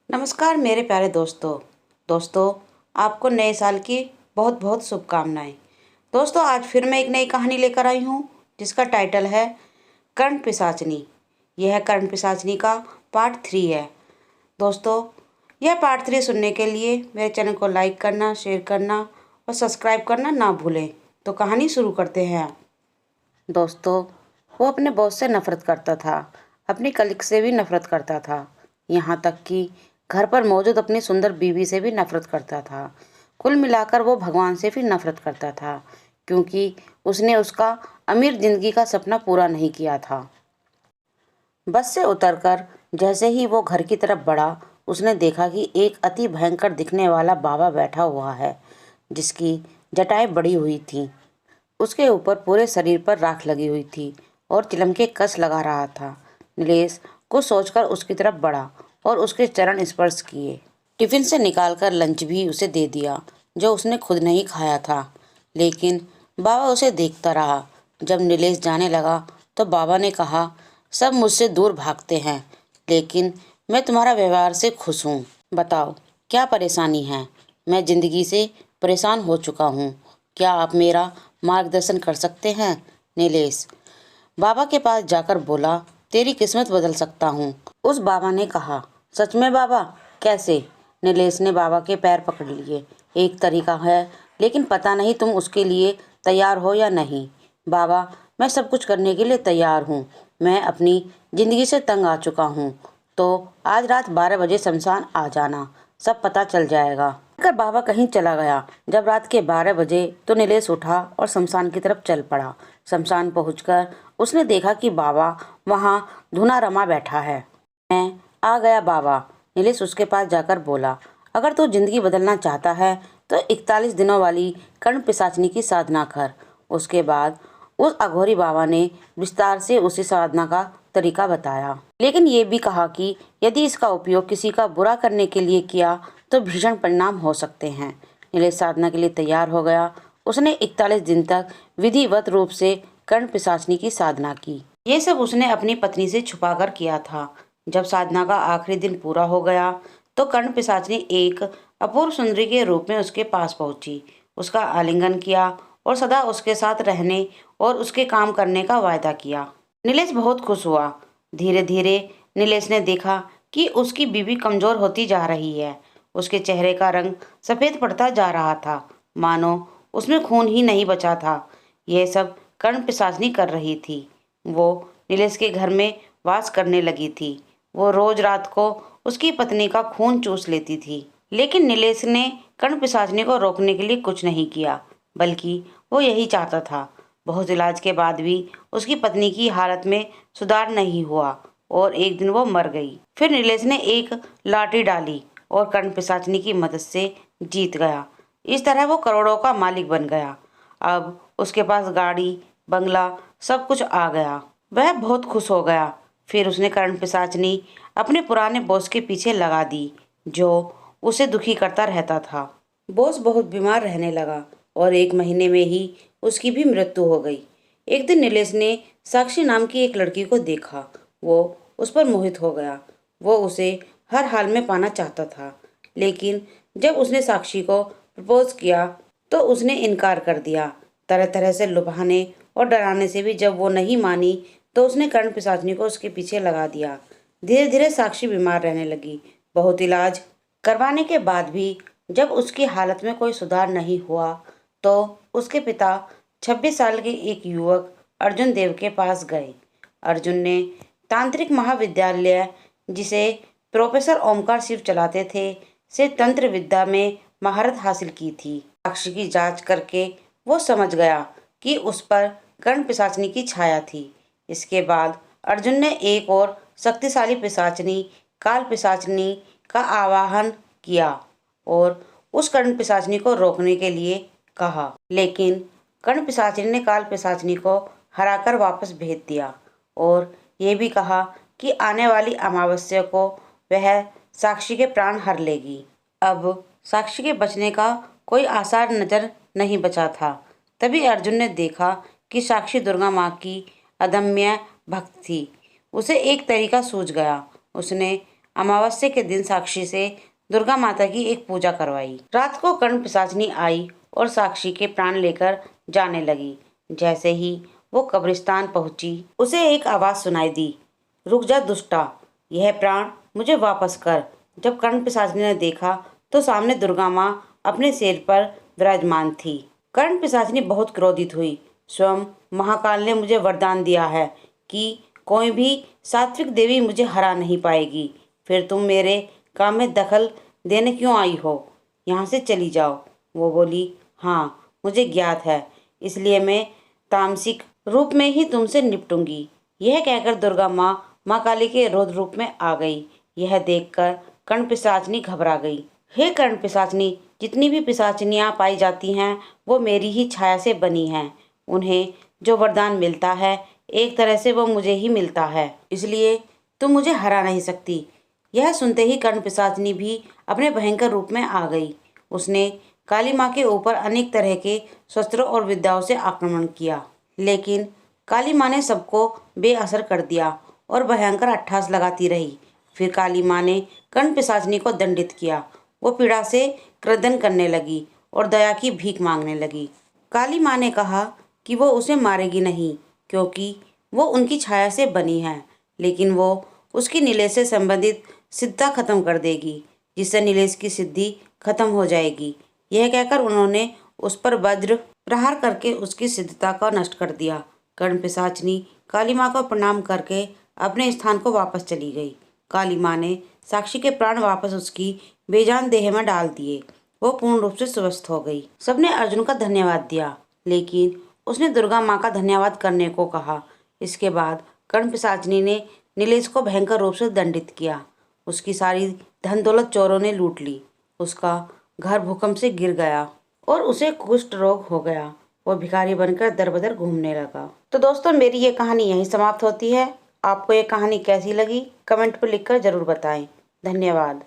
नमस्कार मेरे प्यारे दोस्तों आपको नए साल की बहुत बहुत शुभकामनाएं। दोस्तों आज फिर मैं एक नई कहानी लेकर आई हूँ जिसका टाइटल है कर्ण पिशाचनी। यह कर्ण पिशाचनी का पार्ट 3 है। दोस्तों यह पार्ट 3 सुनने के लिए मेरे चैनल को लाइक करना, शेयर करना और सब्सक्राइब करना ना भूलें। तो कहानी शुरू करते हैं। दोस्तों वो अपने बॉस से नफरत करता था, अपनी कलीग से भी नफरत करता था, यहाँ तक कि घर पर मौजूद अपनी सुंदर बीवी से भी नफरत करता था। कुल मिलाकर वो भगवान से भी नफरत करता था क्योंकि उसने उसका अमीर जिंदगी का सपना पूरा नहीं किया था। बस से उतरकर जैसे ही वो घर की तरफ बढ़ा, उसने देखा कि एक अति भयंकर दिखने वाला बाबा बैठा हुआ है जिसकी जटाएं बड़ी हुई थी। उसके ऊपर पूरे शरीर पर राख लगी हुई थी और चिलम के कस लगा रहा था। नीलेश कुछ सोचकर उसकी तरफ बढ़ा और उसके चरण स्पर्श किए। टिफिन से निकालकर लंच भी उसे दे दिया जो उसने खुद नहीं खाया था। लेकिन बाबा उसे देखता रहा। जब नीलेश जाने लगा तो बाबा ने कहा, सब मुझसे दूर भागते हैं लेकिन मैं तुम्हारा व्यवहार से खुश हूँ। बताओ क्या परेशानी है? मैं जिंदगी से परेशान हो चुका हूँ। क्या आप मेरा मार्गदर्शन कर सकते हैं? नीलेश बाबा के पास जाकर बोला, तेरी किस्मत बदल सकता हूँ। उस बाबा ने कहा, सच में बाबा? कैसे? नीलेश ने बाबा के पैर पकड़ लिए। एक तरीका है लेकिन पता नहीं तुम उसके लिए तैयार हो या नहीं। बाबा मैं सब कुछ करने के लिए तैयार हूँ। मैं अपनी ज़िंदगी से तंग आ चुका हूँ। तो आज रात 12 बजे शमशान आ जाना, सब पता चल जाएगा। अगर बाबा कहीं चला गया जब रात के 12 बजे तो नीलेश उठा और शमशान की तरफ चल पड़ा। शमशान पहुंचकर उसने देखा कि बाबा वहां धुना रमा बैठा है। मैं आ गया बाबा, नीलेश उसके पास जाकर बोला। अगर तू जिंदगी बदलना चाहता है तो 41 दिनों वाली कर्ण पिशाचनी की साधना कर। उसके बाद उस अघोरी बाबा ने विस्तार से उसी साधना का तरीका बताया, लेकिन ये भी कहा कि यदि इसका उपयोग किसी का बुरा करने के लिए किया तो भीषण परिणाम हो सकते हैं। नीलेश साधना के लिए तैयार हो गया। उसने 41 दिन तक विधिवत रूप से कर्ण पिशाचनी की साधना की। ये सब उसने अपनी पत्नी से छुपाकर किया था। जब साधना का आखिरी दिन पूरा हो गया तो कर्ण पिशाचनी एक अपूर्व सुंदरी के रूप में उसके पास पहुंची, उसका आलिंगन किया और सदा उसके साथ रहने और उसके काम करने का वायदा किया। नीलेश बहुत खुश हुआ। धीरे धीरे नीलेश ने देखा कि उसकी बीवी कमजोर होती जा रही है। उसके चेहरे का रंग सफेद पड़ता जा रहा था, मानो उसमें खून ही नहीं बचा था। यह सब कर्ण पिशाचनी कर रही थी। वो नीलेश के घर में वास करने लगी थी। वो रोज रात को उसकी पत्नी का खून चूस लेती थी। लेकिन नीलेश ने कर्ण पिशाचनी को रोकने के लिए कुछ नहीं किया, बल्कि वो यही चाहता था। बहुत इलाज के बाद भी उसकी पत्नी की हालत में सुधार नहीं हुआ और एक दिन वो मर गई। फिर नीलेश ने एक लाठी डाली और कर्ण पिशाचनी की मदद से जीत गया। इस तरह वो करोड़ों का मालिक बन गया। अब उसके पास गाड़ी, बंगला, सब कुछ आ गया। वह बहुत खुश हो गया। फिर उसने कर्ण पिशाचनी अपने पुराने बॉस के पीछे लगा दी जो उसे दुखी करता रहता था। बॉस बहुत बीमार रहने लगा और 1 महीने में ही उसकी भी मृत्यु हो गई। एक दिन नीलेश ने साक्षी नाम की एक लड़की को देखा। वो उस पर मोहित हो गया। वो उसे हर हाल में पाना चाहता था, लेकिन जब उसने साक्षी को प्रपोज किया तो उसने इनकार कर दिया। तरह तरह से लुभाने और डराने से भी जब वो नहीं मानी तो उसने कर्ण पिशाचनी को उसके पीछे लगा दिया। धीरे धीरे साक्षी बीमार रहने लगी। बहुत इलाज करवाने के बाद भी जब उसकी हालत में कोई सुधार नहीं हुआ तो उसके पिता 26 साल के एक युवक अर्जुन देव के पास गए। अर्जुन ने तांत्रिक महाविद्यालय, जिसे प्रोफेसर ओमकार शिव चलाते थे, से तंत्र विद्या में महारत हासिल की थी। साक्षी की जांच करके वो समझ गया कि उस पर कर्ण पिशाचनी की छाया थी। इसके बाद अर्जुन ने एक और शक्तिशाली पिशाचनी, काल पिशाचनी का आवाहन किया और उस कर्ण पिशाचनी को रोकने के लिए कहा। लेकिन कर्ण पिशाचनी ने काल पिशाचनी को हराकर वापस भेज दिया और ये भी कहा कि आने वाली अमावस्या को वह साक्षी के प्राण हर लेगी। अब साक्षी के बचने का कोई आसार नजर नहीं बचा था। तभी अर्जुन ने देखा कि साक्षी दुर्गा माँ की अदम्य भक्त थी। उसे एक तरीका सूझ गया। उसने अमावस्या के दिन साक्षी से दुर्गा माता की एक पूजा करवाई। रात को कर्ण पिशाचनी आई और साक्षी के प्राण लेकर जाने लगी। जैसे ही वो कब्रिस्तान पहुंची, उसे एक आवाज सुनाई दी, रुक जा दुष्टा, यह प्राण मुझे वापस कर। जब कर्ण पिशाचनी ने देखा तो सामने दुर्गा माँ अपने शेर पर विराजमान थी। कर्ण पिशाचनी बहुत क्रोधित हुई। स्वयं महाकाल ने मुझे वरदान दिया है कि कोई भी सात्विक देवी मुझे हरा नहीं पाएगी। फिर तुम मेरे काम में दखल देने क्यों आई हो? यहाँ से चली जाओ। वो बोली, हाँ मुझे ज्ञात है, इसलिए मैं तामसिक रूप में ही तुमसे निपटूंगी। यह कहकर दुर्गा माँ काली के रौद्र रूप में आ गई। यह देखकर कर्ण पिशाचनी घबरा गई। हे कर्ण पिशाचनी, जितनी भी पिशाचनियाँ पाई जाती हैं वो मेरी ही छाया से बनी हैं। उन्हें जो वरदान मिलता है एक तरह से वो मुझे ही मिलता है, इसलिए तुम मुझे हरा नहीं सकती। यह सुनते ही कर्ण पिशाचनी भी अपने भयंकर रूप में आ गई। उसने काली माँ के ऊपर अनेक तरह के शस्त्रों और विद्याओं से आक्रमण किया, लेकिन काली माँ ने सबको बेअसर कर दिया और भयंकर अट्टहास लगाती रही। फिर काली माँ ने कर्ण पिशाचनी को दंडित किया। वो पीड़ा से क्रदन करने लगी और दया की भीख मांगने लगी। काली माँ ने कहा कि वो उसे मारेगी नहीं, क्योंकि वो उनकी छाया से बनी है, लेकिन वो उसकी नीलेश से संबंधित सिद्धता खत्म कर देगी, जिससे नीलेश की सिद्धि खत्म हो जाएगी। यह कहकर उन्होंने उस पर वज्र प्रहार करके उसकी सिद्धता को नष्ट कर दिया। कर्ण पिशाचनी काली माँ को प्रणाम करके अपने स्थान को वापस चली गई। काली माँ ने साक्षी के प्राण वापस उसकी बेजान देह में डाल दिए। वो पूर्ण रूप से स्वस्थ हो गई। सबने अर्जुन का धन्यवाद दिया, लेकिन उसने दुर्गा माँ का धन्यवाद करने को कहा। इसके बाद कर्ण पिशाचनी ने नीलेश को भयंकर रूप से दंडित किया। उसकी सारी धन दौलत चोरों ने लूट ली। उसका घर भूकंप से गिर गया और उसे कुष्ठ रोग हो गया। वो भिखारी बनकर दर बदर घूमने लगा। तो दोस्तों, मेरी ये कहानी यहीं समाप्त होती है। आपको ये कहानी कैसी लगी कमेंट पर लिखकर जरूर बताएं। धन्यवाद।